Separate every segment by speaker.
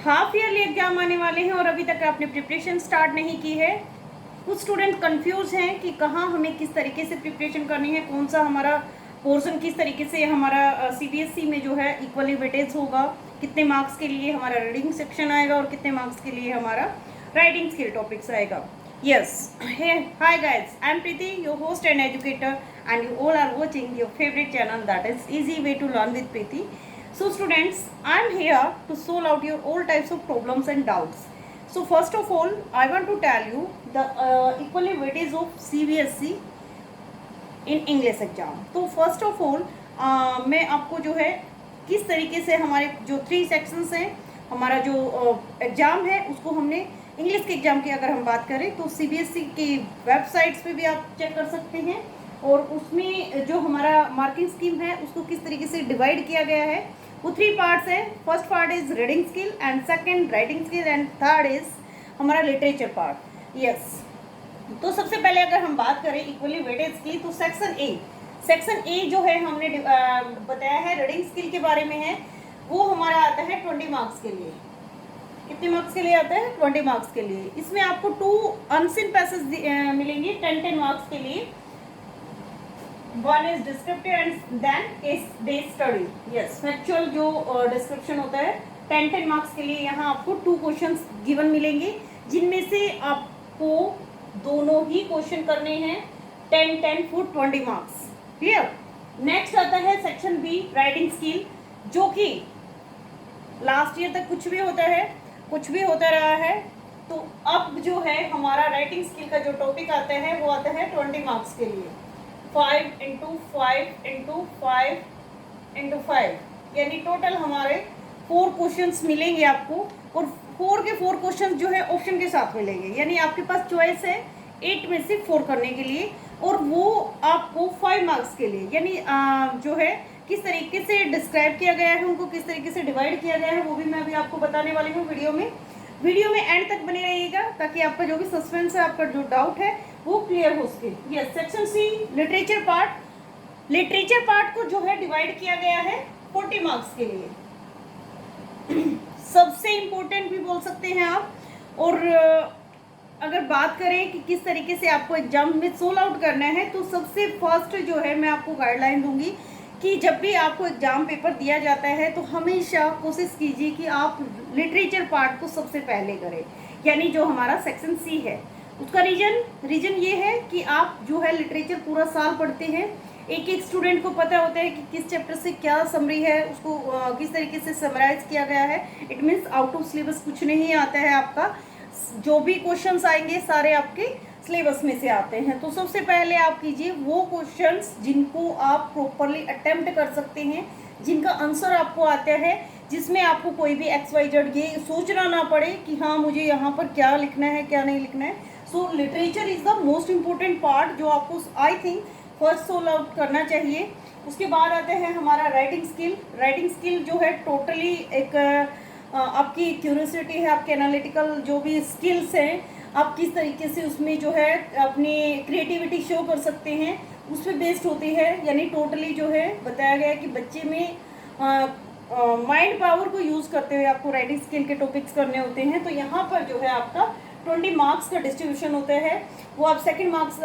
Speaker 1: Half yearly exam आने वाले हैं और अभी तक आपने प्रिपरेशन स्टार्ट नहीं की है। कुछ स्टूडेंट कंफ्यूज हैं कि कहाँ हमें किस तरीके से प्रिपरेशन करनी है, कौन सा हमारा पोर्शन किस तरीके से हमारा सीबीएसई में जो है इक्वली वेटेज होगा, कितने मार्क्स के लिए हमारा रीडिंग सेक्शन आएगा और कितने मार्क्स के लिए हमारा राइटिंग स्किल टॉपिक्स आएगा। Yes, hi guys, I am Preeti, your host and educator, and you all are watching your favorite channel, that is Easy Way to Learn with Preeti. So students, I am here to solve out your all types of problems and doubts. So first of all, I want to tell you the equally weightage of CBSE in English exam. तो first of all मैं आपको जो है किस तरीके से हमारे जो 3 सेक्शंस हैं, हमारा जो एग्ज़ाम है उसको हमने इंग्लिश के एग्ज़ाम की अगर हम बात करें तो CBSE की वेबसाइट्स पे भी आप चेक कर सकते हैं और उसमें जो हमारा मार्किंग स्कीम है उसको किस तरीके से डिवाइड किया गया है। वो 3 पार्ट्स है। First part is reading skill and second writing skill and third is हमारा लिटरेचर पार्ट। यस, तो सबसे पहले अगर हम बात करें इक्वली वेटेज की तो सेक्शन ए जो है हमने बताया है रीडिंग स्किल के बारे में है। वो हमारा आता है 20 मार्क्स के लिए। कितने मार्क्स के लिए आता है? 20 मार्क्स के लिए। इसमें आपको 2 अनसीन पैसेज मिलेंगे 10 मार्क्स के लिए। One is descriptive and then case based study. Yes, factual जो डिस्क्रिप्शन होता है 10 मार्क्स के लिए। यहाँ आपको 2 क्वेश्चंस गिवन मिलेंगे जिनमें से आपको दोनों ही क्वेश्चन करने हैं 10 फॉर 20 मार्क्स। क्लियर? नेक्स्ट आता है सेक्शन बी राइटिंग स्किल, जो कि लास्ट ईयर तक कुछ भी होता रहा है। तो अब जो है हमारा राइटिंग स्किल का जो टॉपिक आता है वो आता है 20 मार्क्स के लिए। 5 इंटू 5 इंटू 5 इंटू 5, यानी टोटल हमारे 4 क्वेश्चंस मिलेंगे आपको और 4 के 4 क्वेश्चंस जो है ऑप्शन के साथ मिलेंगे। यानी आपके पास चॉइस है 8 में से 4 करने के लिए और वो आपको 5 मार्क्स के लिए। यानी जो है किस तरीके से डिस्क्राइब किया गया है, उनको किस तरीके से डिवाइड किया गया है वो भी मैं अभी आपको बताने वाली हूँ वीडियो में एंड तक बने रहिएगा ताकि आपका जो भी सस्पेंस है, आपका जो डाउट है वो क्लियर हो सके। Yes, section C literature part को जो है डिवाइड किया गया है 40 मार्क्स के लिए। सबसे इम्पोर्टेंट भी बोल सकते हैं आप। और अगर बात करें कि किस तरीके से आपको एग्जाम में सोल आउट करना है तो सबसे फर्स्ट जो है मैं आपको गाइडलाइन दूंगी कि जब भी आपको एग्जाम पेपर दिया जाता है तो हमेशा कोशिश कीजिए कि आप लिटरेचर पार्ट को सबसे पहले करें। यानी जो हमारा सेक्शन सी है उसका रीजन ये है कि आप जो है लिटरेचर पूरा साल पढ़ते हैं। एक स्टूडेंट को पता होता है कि किस चैप्टर से क्या समरी है, उसको किस तरीके से समराइज किया गया है। It means out of syllabus कुछ नहीं आता है आपका। जो भी क्वेश्चंस आएंगे सारे आपके सिलेबस में से आते हैं। तो सबसे पहले आप कीजिए वो क्वेश्चंस जिनको आप प्रॉपरली अटेम्प्ट कर सकते हैं, जिनका आंसर आपको आता है, जिसमें आपको कोई भी XYZ ये सोचना ना पड़े कि हाँ मुझे यहाँ पर क्या लिखना है क्या नहीं लिखना है। So literature is the most important part जो आपको I think first solve out करना चाहिए। उसके बाद आता है हमारा राइटिंग स्किल जो है टोटली एक आपकी क्यूरियोसिटी है, आपके एनालिटिकल जो भी स्किल्स हैं, आप किस तरीके से उसमें जो है अपनी क्रिएटिविटी शो कर सकते हैं उस पर बेस्ड होती है। यानी टोटली जो है बताया गया है कि बच्चे में माइंड पावर को यूज़ करते हुए आपको राइटिंग स्किल के टॉपिक्स करने होते हैं। तो यहाँ पर जो है आपका 20 मार्क्स का डिस्ट्रीब्यूशन होता है, वो आप सेकंड मार्क्स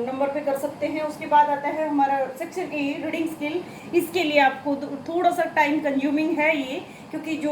Speaker 1: नंबर पे कर सकते हैं। उसके बाद आता है हमारा सेक्शन ए रीडिंग स्किल। इसके लिए आपको थोड़ा सा टाइम कंज्यूमिंग है ये, क्योंकि जो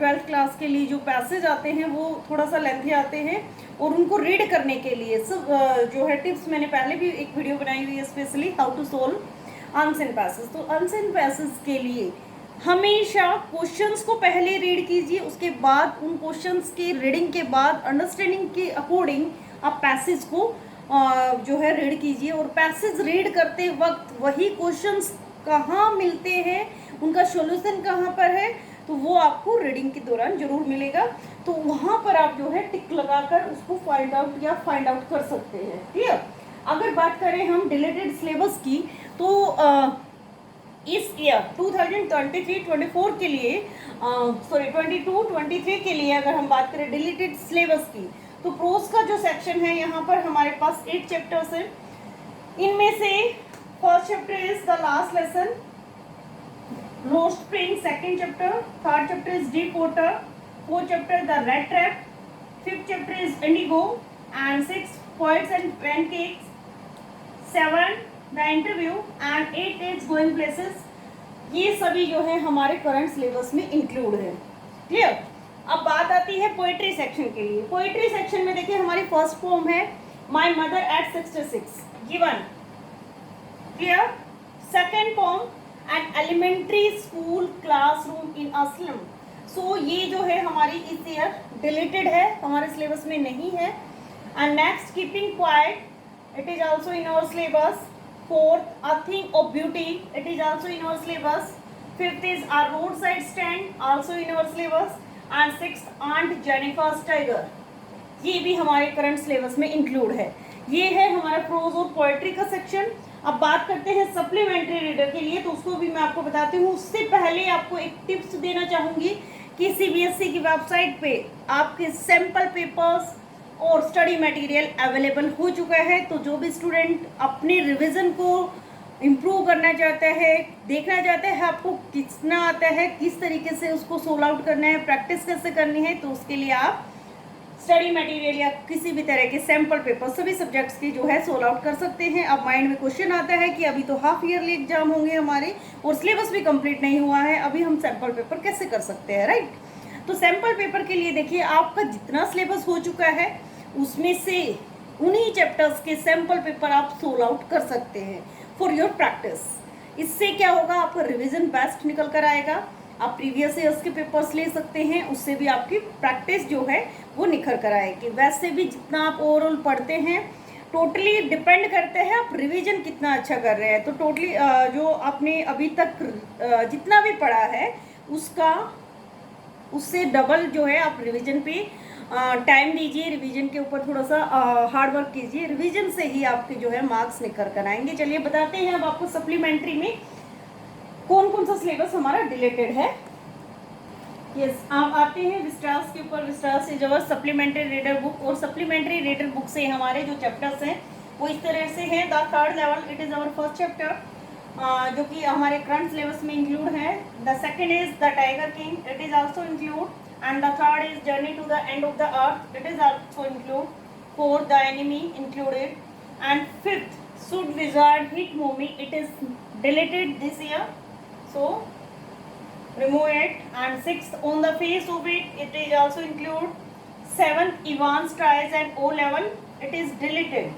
Speaker 1: 12th क्लास के लिए जो पैसेज आते हैं वो थोड़ा सा लेंथी आते हैं और उनको रीड करने के लिए सब जो है टिप्स मैंने पहले भी एक वीडियो बनाई हुई है specially how to solve unseen passage. तो अनसीन पैसेज के लिए हमेशा क्वेश्चंस को पहले रीड कीजिए, उसके बाद उन क्वेश्चंस के रीडिंग के बाद अंडरस्टैंडिंग के अकॉर्डिंग आप पैसेज को जो है रीड कीजिए। और पैसेज रीड करते वक्त वही क्वेश्चंस कहाँ मिलते हैं, उनका सॉल्यूशन कहाँ पर है, तो वो आपको रीडिंग के दौरान जरूर मिलेगा। तो वहाँ पर आप जो है टिक लगाकर उसको फाइंड आउट कर सकते हैं। क्लियर? अगर बात करें हम डिलीटेड सिलेबस की तो इस ईयर 2023-24 के लिए 22-23 के लिए अगर हम बात करें डिलीटेड सिलेबस की तो प्रोज का जो सेक्शन है यहाँ पर हमारे पास 8 चैप्टर्स हैं। इनमें से first chapter is the last lesson Lost Spring, second chapter. Third chapter is Deep Water. Fourth chapter, The Rat Trap. Fifth chapter is Indigo. And sixth, Poets and Pancakes. Seven, The Interview. And eight is Going Places. ये सभी जो है हमारे current syllabus में include है। Clear. अब बात आती है पोएट्री सेक्शन के लिए। पोएट्री सेक्शन में देखिए हमारी फर्स्ट पोम है my mother at 66 given. Clear. Second poem an elementary school classroom in a slum. So ये जो है हमारी इस ईयर डिलीटेड है, हमारे सिलेबस में नहीं है। And next keeping quiet, it is also in our syllabus. Fourth, A Thing of Beauty, it is also in our syllabus. Fifth is A Roadside Stand, also in our syllabus. And sixth, Aunt Jennifer's Tiger. ये भी हमारे current syllabus में include है। ये है हमारा pros और poetry का सेक्शन। अब बात करते हैं सप्लीमेंट्री रीडर के लिए, तो उसको भी मैं आपको बताती हूँ। उससे पहले आपको एक टिप्स देना चाहूँगी कि सीबीएसई की वेबसाइट पे आपके सैम्पल पेपर्स और स्टडी मटेरियल अवेलेबल हो चुका है। तो जो भी स्टूडेंट अपने रिवीजन को इम्प्रूव करना चाहता है, देखना चाहता है आपको कितना आता है, किस तरीके से उसको सोल आउट करना है, प्रैक्टिस कैसे करनी है, तो उसके लिए आप स्टडी मटेरियल या किसी भी तरह के सैम्पल पेपर सभी सब्जेक्ट्स की जो है सोल आउट कर सकते हैं। अब माइंड में क्वेश्चन आता है कि अभी तो हाफ ईयरली एग्जाम होंगे हमारे और सिलेबस भी कंप्लीट नहीं हुआ है, अभी हम सैम्पल पेपर कैसे कर सकते हैं, राइट। तो सैम्पल पेपर के लिए देखिए आपका जितना सिलेबस हो चुका है उसमें से उन्हीं चैप्टर्स के सैम्पल पेपर आप सोल आउट कर सकते हैं फॉर योर प्रैक्टिस। इससे क्या होगा, आपका रिवीजन बेस्ट निकल कर आएगा। आप प्रीवियस ईयर्स के पेपर्स ले सकते हैं, उससे भी आपकी प्रैक्टिस जो है वो निखर कर आएगी। वैसे भी जितना आप ओवरऑल पढ़ते हैं टोटली डिपेंड करते हैं आप रिवीजन कितना अच्छा कर रहे हैं। तो टोटली जो आपने अभी तक जितना भी पढ़ा है उससे डबल जो है आप रिवीजन पे टाइम दीजिए, रिवीजन के ऊपर थोड़ा सा हार्ड वर्क कीजिए। रिवीजन से ही आपके जो है मार्क्स निकल कर आएंगे। चलिए बताते हैं अब आपको सप्लीमेंट्री में कौन कौन सा सिलेबस हमारा डिलेटेड है। यस, आप आते हैं विस्टास के ऊपर। Vistas is our supplementary reader book, और सप्लीमेंट्री रीडर बुक से हमारे जो चैप्टर्स हैं वो इस तरह से हैं। The third level, it is our first chapter जो कि हमारे करंट सिलेबस में इंक्लूड है। The second is the tiger king, it is also include. And the third is Journey to the End of the Earth, it is also include. Fourth, The Enemy included. And fifth, Should Wizard Hit Mommy, it is deleted this year, so remove it. And sixth, On the Face of It, it is also include. Seventh, Ivan's Tries and O Level, it is deleted.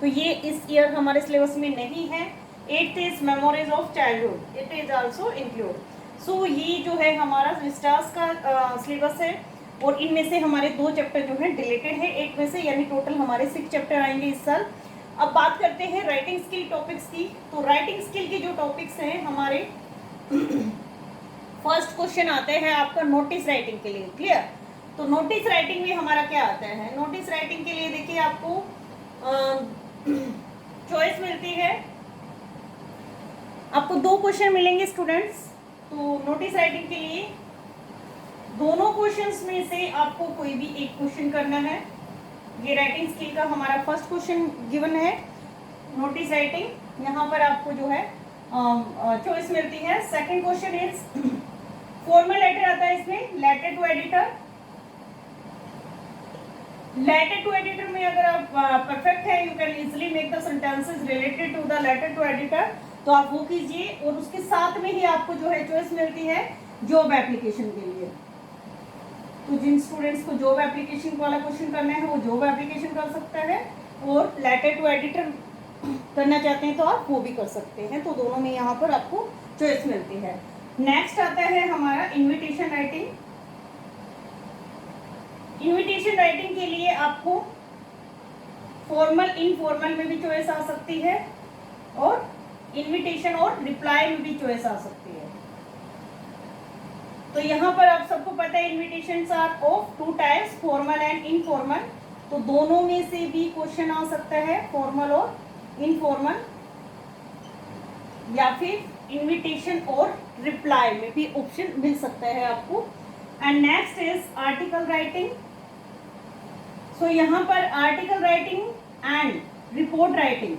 Speaker 1: तो ये इस year हमारे syllabus में नहीं है। Eighth is memories of childhood, it is also include. So ये जो है हमारा विस्टास का सिलेबस है, और इनमें से हमारे 2 चैप्टर जो है डिलेटेड है 8 में से, यानी टोटल हमारे 6 चैप्टर आएंगे इस साल। अब बात करते हैं राइटिंग स्किल टॉपिक्स की। तो राइटिंग स्किल के जो टॉपिक्स हैं हमारे फर्स्ट क्वेश्चन आते हैं आपका नोटिस राइटिंग के लिए। क्लियर। तो नोटिस राइटिंग में हमारा क्या आता है, नोटिस राइटिंग के लिए देखिए आपको चॉइस मिलती है, आपको 2 क्वेश्चन मिलेंगे स्टूडेंट्स। तो नोटिस राइटिंग के लिए दोनों क्वेश्चंस में से आपको कोई भी एक क्वेश्चन करना है। ये राइटिंग स्किल का हमारा फर्स्ट क्वेश्चन गिवन है नोटिस राइटिंग। यहाँ पर आपको जो है चॉइस मिलती है। Second question is formal letter आता है इसमें, letter to editor. Letter to editor में अगर आप परफेक्ट है, you can easily make the sentences related to the letter to editor, तो आप वो कीजिए। और उसके साथ में ही आपको जो है चॉइस मिलती है जॉब एप्लीकेशन के लिए। तो जिन स्टूडेंट्स को जॉब एप्लीकेशन वाला क्वेश्चन करना है वो जॉब एप्लीकेशन कर सकता है, और लेटर टू एडिटर करना चाहते हैं तो आप वो भी कर सकते हैं। तो दोनों में यहाँ पर आपको चॉइस मिलती है। नेक्स्ट आता है हमारा इन्विटेशन राइटिंग। इन्विटेशन राइटिंग के लिए आपको फॉर्मल इनफॉर्मल में भी चॉइस आ सकती है, और इन्विटेशन और रिप्लाई में भी चॉइस आ सकती है। तो यहाँ पर आप सबको पता है invitations are of 2 types, formal and informal. तो दोनों में से भी क्वेश्चन आ सकता है, फॉर्मल और इनफॉर्मल, या फिर इन्विटेशन और रिप्लाई में भी ऑप्शन मिल सकता है आपको। And next is article writing. So यहाँ पर article writing and report writing,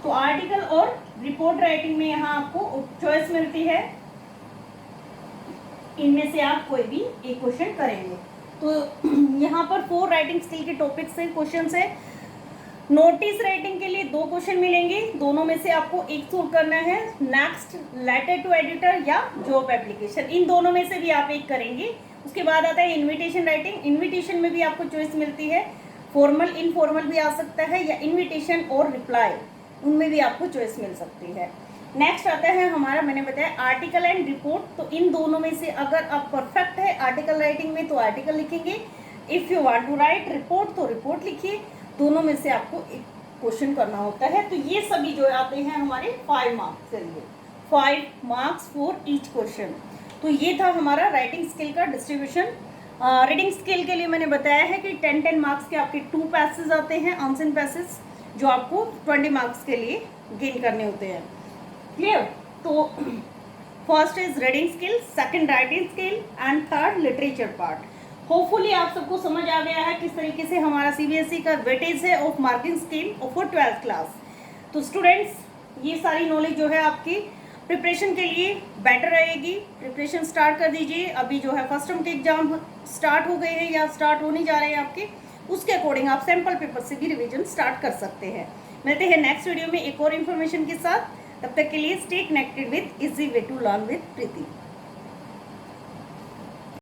Speaker 1: तो आर्टिकल और रिपोर्ट राइटिंग में यहाँ आपको चॉइस मिलती है, इनमें से आप कोई भी एक क्वेश्चन करेंगे। तो यहाँ पर 4 राइटिंग स्किल के टॉपिक्स हैं, क्वेश्चन है। नोटिस राइटिंग के लिए 2 क्वेश्चन मिलेंगे, दोनों में से आपको एक सोल्व करना है। नेक्स्ट लेटर टू एडिटर या जॉब एप्लीकेशन, इन दोनों में से भी आप एक करेंगे। उसके बाद आता है इनविटेशन राइटिंग। इनविटेशन में भी आपको चॉइस मिलती है, फॉर्मल इनफॉर्मल भी आ सकता है, या इनविटेशन और रिप्लाई, उनमें भी आपको चॉइस मिल सकती है। नेक्स्ट आता है हमारा, मैंने बताया आर्टिकल एंड रिपोर्ट। तो इन दोनों में से अगर आप परफेक्ट है आर्टिकल राइटिंग में तो आर्टिकल लिखेंगे, if you want to write report तो रिपोर्ट लिखिए। दोनों में से आपको एक क्वेश्चन करना होता है। तो ये सभी जो आते हैं हमारे 5 मार्क्स के लिए, 5 मार्क्स फॉर ईच क्वेश्चन। तो ये था हमारा राइटिंग स्किल का डिस्ट्रीब्यूशन। रीडिंग स्किल के लिए मैंने बताया है कि 10-10 मार्क्स के आपके 2 पैसेज आते हैं, आंसर पैसेज, जो आपको 20 मार्क्स के लिए गेन करने होते हैं। क्लियर? तो first is reading skill, second writing skill and third literature part. Hopefully आप सबको समझ आ गया है किस तरीके से हमारा सीबीएसई का वेटेज है of marking scheme for 12th class. तो स्टूडेंट्स, ये सारी नॉलेज जो है आपकी प्रिपरेशन के लिए बेटर रहेगी। प्रिपरेशन स्टार्ट कर दीजिए। अभी जो है फर्स्ट टर्म के एग्जाम स्टार्ट हो गए हैं या स्टार्ट होने जा रहे हैं आपके, उसके अकॉर्डिंग आप सैम्पल पेपर से भी रिवीजन स्टार्ट कर सकते हैं। मिलते हैं नेक्स्ट वीडियो में एक और इन्फॉर्मेशन के साथ। तब तक के लिए stay connected with easy way to learn with Preeti.